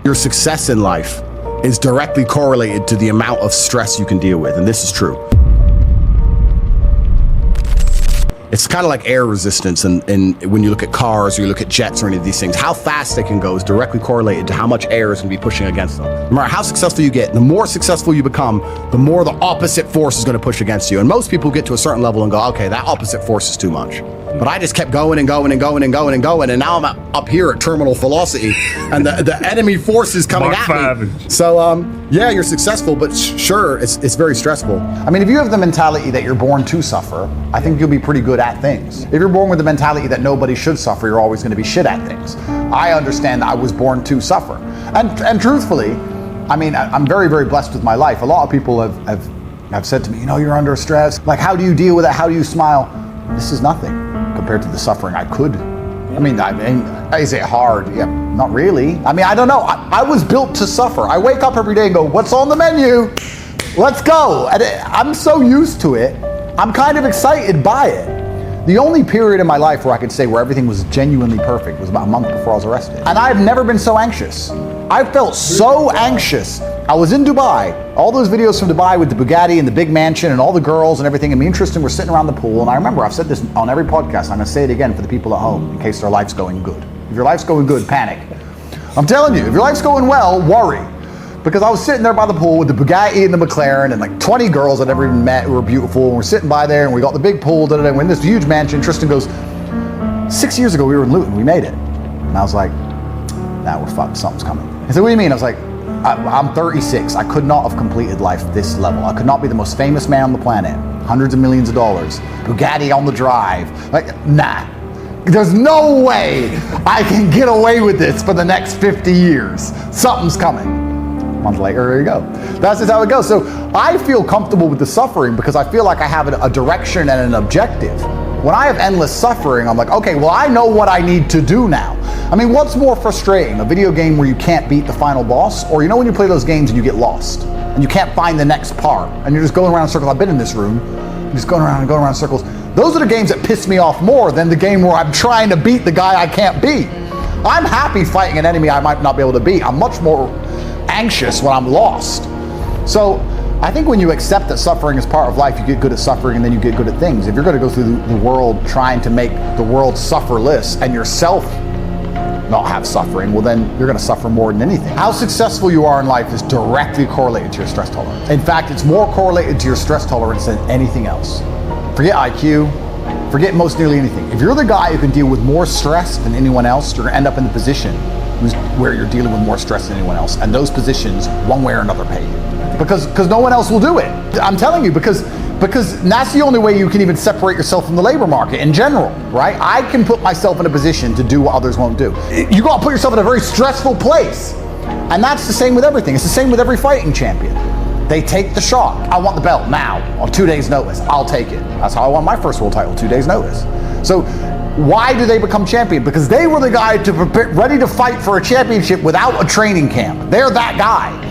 your success in life is directly correlated to the amount of stress you can deal with, and this is true. It's kind of like air resistance, and when you look at cars or you look at jets or any of these things, how fast they can go is directly correlated to how much air is going to be pushing against them. No matter how successful you get, the more successful you become, the more the opposite force is going to push against you. And most people get to a certain level and go, okay, that opposite force is too much. But I just kept going and going and going and going and going, and now I'm up here at terminal velocity, and the enemy force is coming at me. So, yeah, you're successful, but sure, it's very stressful. I mean, if you have the mentality that you're born to suffer, I think you'll be pretty good at things. If you're born with the mentality that nobody should suffer, you're always going to be shit at things. I understand that I was born to suffer. And truthfully, I mean, I'm very, very blessed with my life. A lot of people have said to me, you know, you're under stress. Like, how do you deal with it? How do you smile? This is nothing compared to the suffering I could. I mean, is it hard? Yeah, not really. I mean, I don't know. I was built to suffer. I wake up every day and go, what's on the menu? Let's go. And I'm so used to it. I'm kind of excited by it. The only period in my life where I could say where everything was genuinely perfect was about a month before I was arrested. And I've never been so anxious. I felt so anxious. I was in Dubai, all those videos from Dubai with the Bugatti and the big mansion and all the girls and everything, and me and Tristan were sitting around the pool, and I remember, I've said this on every podcast, I'm gonna say it again for the people at home, in case their life's going good. If your life's going good, panic. I'm telling you, if your life's going well, worry. Because I was sitting there by the pool with the Bugatti and the McLaren and like 20 girls I'd never even met who were beautiful, and we're sitting by there, and we got the big pool, and we're in this huge mansion. Tristan goes, 6 years ago we were in Luton, we made it. And I was like, nah, we're fucked, something's coming. He said, what do you mean? I was like, I'm 36. I could not have completed life this level. I could not be the most famous man on the planet. Hundreds of millions of dollars. Bugatti on the drive. Like, nah. There's no way I can get away with this for the next 50 years. Something's coming. A month later, there you go. That's just how it goes. So I feel comfortable with the suffering because I feel like I have a direction and an objective. When I have endless suffering, I'm like, okay, well, I know what I need to do now. I mean, what's more frustrating? A video game where you can't beat the final boss? Or you know when you play those games and you get lost and you can't find the next part and you're just going around in circles? I've been in this room, just going around and going around in circles. Those are the games that piss me off more than the game where I'm trying to beat the guy I can't beat. I'm happy fighting an enemy I might not be able to beat. I'm much more anxious when I'm lost. So I think when you accept that suffering is part of life, you get good at suffering and then you get good at things. If you're going to go through the world trying to make the world sufferless and yourself not have suffering, well then you're going to suffer more than anything. How successful you are in life is directly correlated to your stress tolerance. In fact, it's more correlated to your stress tolerance than anything else. Forget IQ, forget most nearly anything. If you're the guy who can deal with more stress than anyone else, you're going to end up in the position where you're dealing with more stress than anyone else. And those positions, one way or another, pay you. Because no one else will do it. I'm telling you, because that's the only way you can even separate yourself from the labor market in general, right? I can put myself in a position to do what others won't do. You gotta put yourself in a very stressful place. And that's the same with everything. It's the same with every fighting champion. They take the shot. I want the belt now, on 2 days notice. I'll take it. That's how I won my first world title, 2 days notice. So why do they become champion? Because they were the guy ready to fight for a championship without a training camp. They're that guy.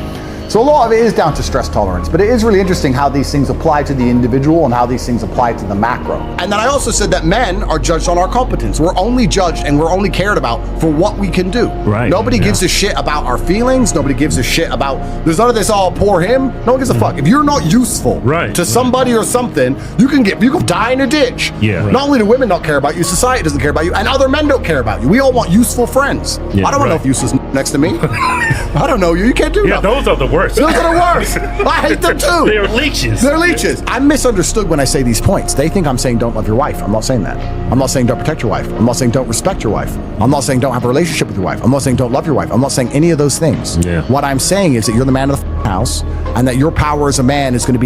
So a lot of it is down to stress tolerance, but it is really interesting how these things apply to the individual and how these things apply to the macro. And then I also said that men are judged on our competence. We're only judged and we're only cared about for what we can do. Right. Nobody gives a shit about our feelings. Nobody gives a shit about, there's none of this, oh, poor him. No one gives a fuck. If you're not useful to somebody or something, you can die in a ditch. Yeah. Not only do women not care about you, society doesn't care about you, and other men don't care about you. We all want useful friends. I don't want no useless next to me. I don't know you. You can't do nothing. Those are the worst. Those are the worst. I hate them too. They're leeches. They're leeches. I'm misunderstood when I say these points. They think I'm saying don't love your wife. I'm not saying that. I'm not saying don't protect your wife. I'm not saying don't respect your wife. I'm not saying don't have a relationship with your wife. I'm not saying don't love your wife. I'm not saying any of those things. What I'm saying is that you're the man of the house, and that your power as a man is going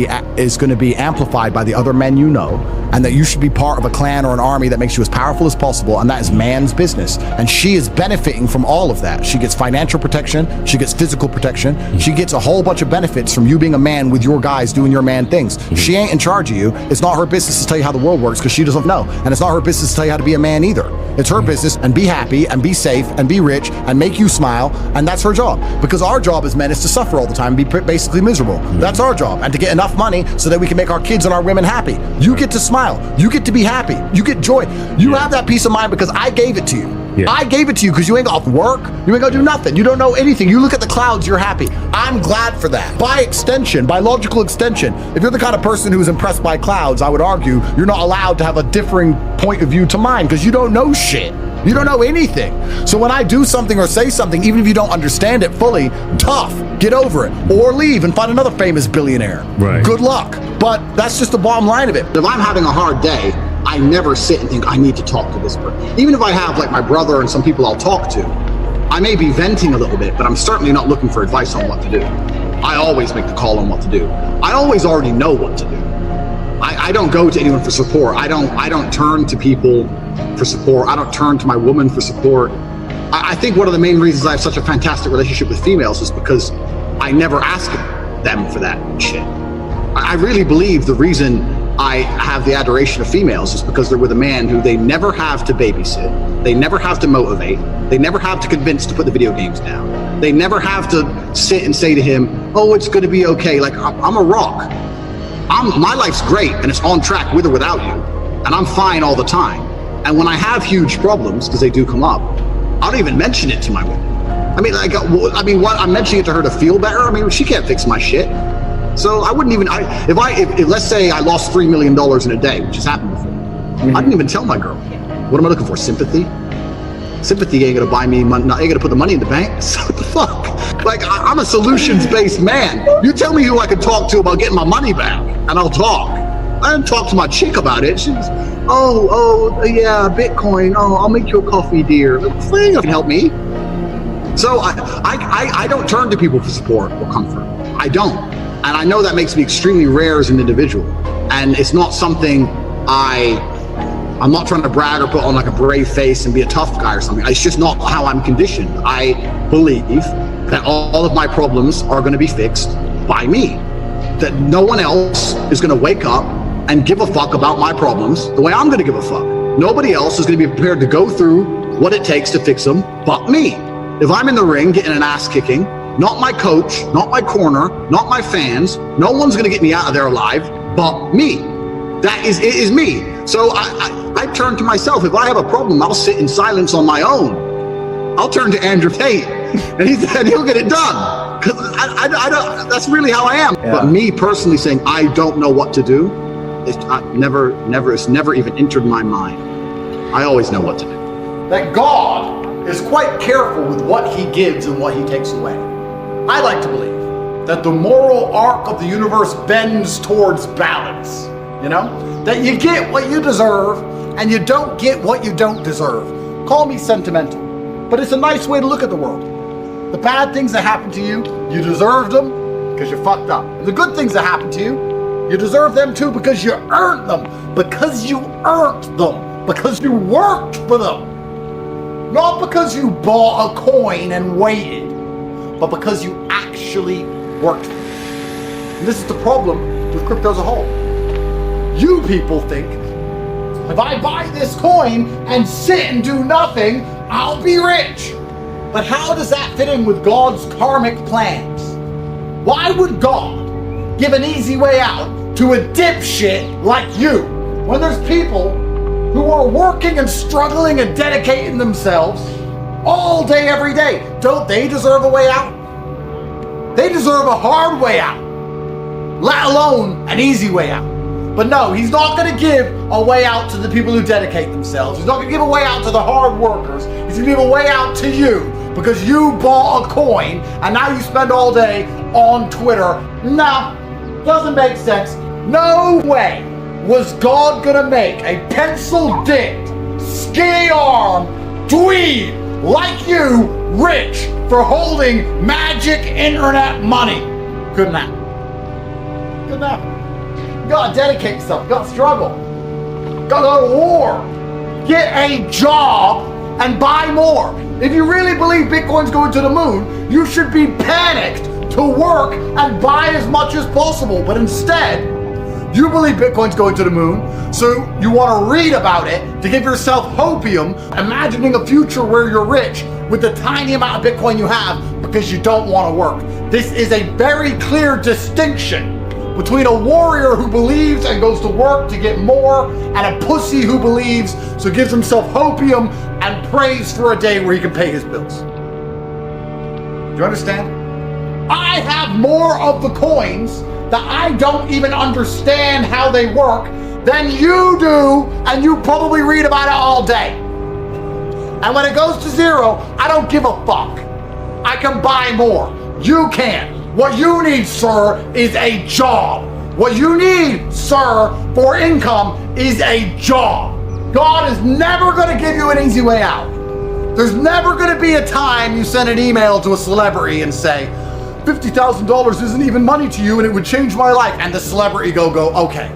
to be amplified by the other men you know, and that you should be part of a clan or an army that makes you as powerful as possible, and that is man's business. And she is benefiting from all of that. She gets financial protection, she gets physical protection, she gets a whole bunch of benefits from you being a man with your guys doing your man things. She ain't in charge of you. It's not her business to tell you how the world works because she doesn't know. And it's not her business to tell you how to be a man either. It's her business, and be happy and be safe and be rich and make you smile, and that's her job. Because our job as men is to suffer all the time and be basically miserable. That's our job, and to get enough money so that we can make our kids and our women happy. You get to smile. You get to be happy. You get joy. You have that peace of mind because I gave it to you. Yeah. I gave it to you because you ain't got to work. You ain't got to do nothing. You don't know anything. You look at the clouds, you're happy. I'm glad for that. By extension, by logical extension, if you're the kind of person who's impressed by clouds, I would argue you're not allowed to have a differing point of view to mine because you don't know shit. You don't know anything. So when I do something or say something, even if you don't understand it fully, tough, get over it. Or leave and find another famous billionaire. Right. Good luck. But that's just the bottom line of it. If I'm having a hard day, I never sit and think I need to talk to this person. Even if I have like my brother and some people I'll talk to, I may be venting a little bit, but I'm certainly not looking for advice on what to do. I always make the call on what to do. I always already know what to do. I don't go to anyone for support. I don't turn to people for support. I don't turn to my woman for support. I think one of the main reasons I have such a fantastic relationship with females is because I never ask them for that shit. I really believe the reason I have the adoration of females is because they're with a man who they never have to babysit, they never have to motivate, they never have to convince to put the video games down, they never have to sit and say to him, oh, it's going to be okay. Like, I'm a rock. My life's great and it's on track with or without you, and I'm fine all the time. And when I have huge problems, because they do come up, I don't even mention it to my woman. What I'm mentioning it to her to feel better. I mean, she can't fix my shit. So I wouldn't even, if let's say I lost $3 million in a day, which has happened before, I didn't even tell my girl. What am I looking for? Sympathy? Sympathy ain't gonna buy me money, ain't gonna put the money in the bank. So what the fuck? Like, I'm a solutions-based man. You tell me who I can talk to about getting my money back, and I'll talk. I didn't talk to my chick about it. She was, yeah, Bitcoin. Oh, I'll make you a coffee, dear. Thing can help me. So I don't turn to people for support or comfort. I don't. And I know that makes me extremely rare as an individual. And it's not something I'm not trying to brag or put on like a brave face and be a tough guy or something. It's just not how I'm conditioned. I believe that all of my problems are going to be fixed by me. That no one else is going to wake up and give a fuck about my problems the way I'm going to give a fuck. Nobody else is going to be prepared to go through what it takes to fix them but me. If I'm in the ring getting an ass kicking, not my coach, not my corner, not my fans, no one's going to get me out of there alive but me. It is me. So I turn to myself. If I have a problem, I'll sit in silence on my own. I'll turn to Andrew Tate and he'll get it done. Because I don't, that's really how I am. Yeah. But me personally saying, I don't know what to do, it's never even entered my mind. I always know what to do. That God is quite careful with what he gives and what he takes away. I like to believe that the moral arc of the universe bends towards balance. You know, that you get what you deserve and you don't get what you don't deserve. Call me sentimental, but it's a nice way to look at the world. The bad things that happen to you, you deserved them because you're fucked up. And the good things that happen to you, you deserve them too because you earned them. Because you earned them. Because you worked for them. Not because you bought a coin and waited, but because you actually worked for it. And this is the problem with crypto as a whole. You people think, if I buy this coin and sit and do nothing, I'll be rich. But how does that fit in with God's karmic plans? Why would God give an easy way out to a dipshit like you when there's people who are working and struggling and dedicating themselves all day, every day? Don't they deserve a way out? They deserve a hard way out, let alone an easy way out. But no, he's not going to give a way out to the people who dedicate themselves. He's not going to give a way out to the hard workers. He's going to give a way out to you because you bought a coin and now you spend all day on Twitter. No, doesn't make sense. No way was God going to make a pencil-dipped, skinny-armed dweeb like you rich for holding magic internet money. Couldn't happen. Couldn't happen. You gotta dedicate yourself, you gotta struggle, you gotta go to war, get a job and buy more. If you really believe Bitcoin's going to the moon, you should be panicked to work and buy as much as possible. But instead, you believe Bitcoin's going to the moon, so you want to read about it to give yourself hopium, imagining a future where you're rich with the tiny amount of Bitcoin you have because you don't want to work. This is a very clear distinction between a warrior who believes and goes to work to get more and a pussy who believes, so gives himself hopium and prays for a day where he can pay his bills. Do you understand? I have more of the coins that I don't even understand how they work than you do, and you probably read about it all day. And when it goes to zero, I don't give a fuck. I can buy more. You can't. What you need, sir, is a job. What you need, sir, for income is a job. God is never going to give you an easy way out. There's never going to be a time you send an email to a celebrity and say, $50,000 isn't even money to you and it would change my life. And the celebrity go, okay.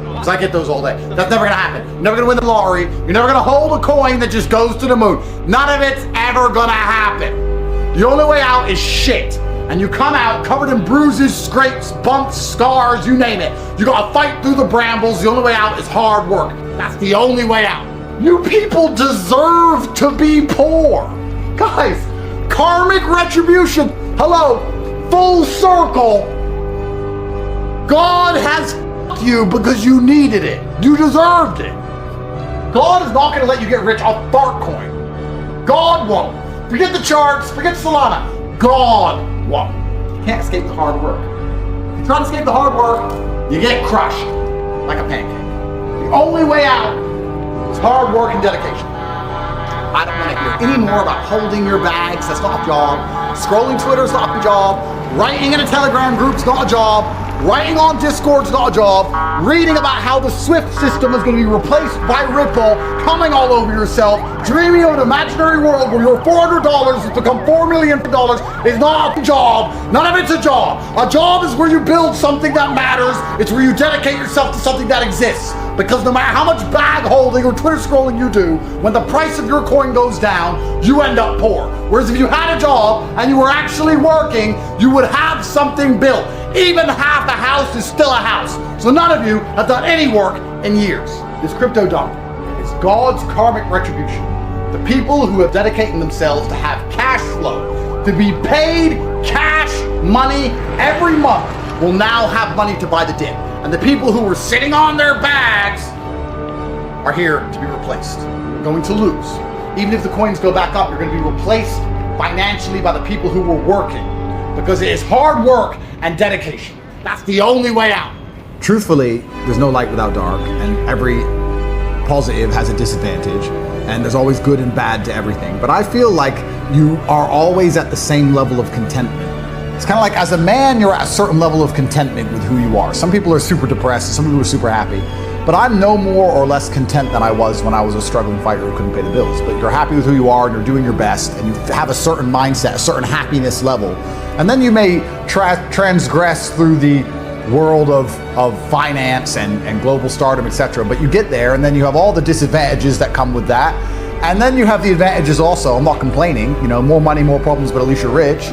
Because I get those all day. That's never going to happen. You're never going to win the lottery. You're never going to hold a coin that just goes to the moon. None of it's ever going to happen. The only way out is shit. And you come out covered in bruises, scrapes, bumps, scars, you name it. You gotta fight through the brambles. The only way out is hard work. That's the only way out. You people deserve to be poor. Guys, karmic retribution. Hello, full circle. God has f***ed you because you needed it. You deserved it. God is not gonna let you get rich off Fartcoin. God won't. Forget the charts, forget Solana. God won't. You can't escape the hard work. If you try to escape the hard work, you get crushed like a pancake. The only way out is hard work and dedication. I don't want to hear any more about holding your bags. That's not a job. Scrolling Twitter is not a job. Writing in a Telegram group is not a job. Writing on Discord is not a job. Reading about how the Swift system is going to be replaced by Ripple, coming all over yourself, dreaming of an imaginary world where your $400 has become $4 million is not a job. None of it's a job. A job is where you build something that matters. It's where you dedicate yourself to something that exists. Because no matter how much bag holding or Twitter scrolling you do, when the price of your coin goes down, you end up poor. Whereas if you had a job and you were actually working, you would have something built. Even half the house is still a house. So none of you have done any work in years. This crypto dump is God's karmic retribution. The people who have dedicated themselves to have cash flow, to be paid cash money every month, will now have money to buy the dip. And the people who were sitting on their bags are here to be replaced. You're going to lose. Even if the coins go back up, you're going to be replaced financially by the people who were working. Because it is hard work and dedication. That's the only way out. Truthfully, there's no light without dark, and every positive has a disadvantage, and there's always good and bad to everything. But I feel like you are always at the same level of contentment. It's kind of like, as a man, you're at a certain level of contentment with who you are. Some people are super depressed, some people are super happy. But I'm no more or less content than I was when I was a struggling fighter who couldn't pay the bills. But you're happy with who you are, and you're doing your best, and you have a certain mindset, a certain happiness level. And then you may transgress through the world of finance and global stardom, etc. But you get there, and then you have all the disadvantages that come with that. And then you have the advantages also. I'm not complaining, more money, more problems, but at least you're rich.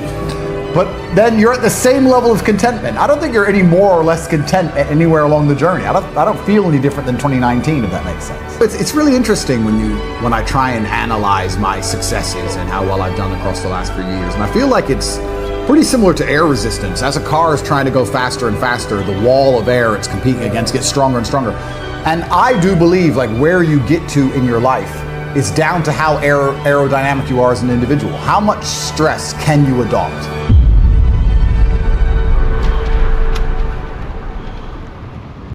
But then you're at the same level of contentment. I don't think you're any more or less content anywhere along the journey. I don't feel any different than 2019, if that makes sense. It's really interesting when I try and analyze my successes and how well I've done across the last few years. And I feel like it's pretty similar to air resistance. As a car is trying to go faster and faster, the wall of air it's competing against gets stronger and stronger. And I do believe like where you get to in your life is down to how aerodynamic you are as an individual. How much stress can you adopt?